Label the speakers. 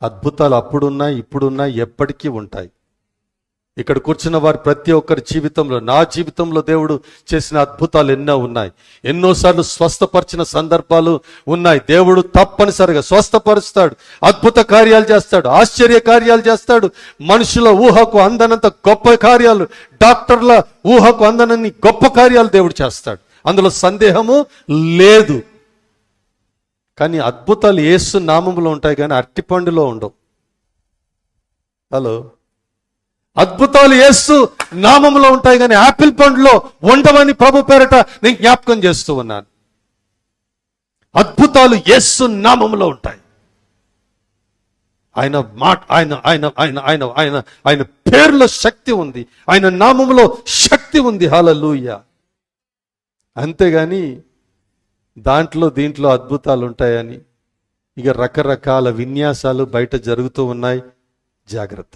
Speaker 1: అద్భుతాలు అప్పుడున్నాయి, ఇప్పుడున్నాయి, ఎప్పటికీ ఉంటాయి. ఇక్కడ కూర్చున్న వారి ప్రతి ఒక్కరి జీవితంలో, నా జీవితంలో దేవుడు చేసిన అద్భుతాలు ఎన్నో ఉన్నాయి. ఎన్నోసార్లు స్వస్థపరిచిన సందర్భాలు ఉన్నాయి. దేవుడు తప్పనిసరిగా స్వస్థపరుస్తాడు, అద్భుత కార్యాలు చేస్తాడు, ఆశ్చర్య కార్యాలు చేస్తాడు. మనుషుల ఊహకు అందనంత గొప్ప కార్యాలు, డాక్టర్ల ఊహకు అందనన్ని గొప్ప కార్యాలు దేవుడు చేస్తాడు. అందులో సందేహము లేదు. కానీ అద్భుతాలు యేసు నామములో ఉంటాయి, కానీ అరటిపండులో ఉండవు. హలో, అద్భుతాలు యేసు నామములో ఉంటాయి, కానీ యాపిల్ పండులో ఉండవని ప్రభు పేరట నేను జ్ఞాపకం చేస్తూ ఉన్నాను. అద్భుతాలు యేసు నామములో ఉంటాయి. ఆయన మాట, ఆయన ఆయన ఆయన ఆయన ఆయన ఆయన పేరులో శక్తి ఉంది, ఆయన నామములో శక్తి ఉంది. హల్లెలూయా. అంతేగాని దీంట్లో అద్భుతాలు ఉంటాయని ఇక రకరకాల విన్యాసాలు బయట జరుగుతూ ఉన్నాయి. జాగ్రత్త.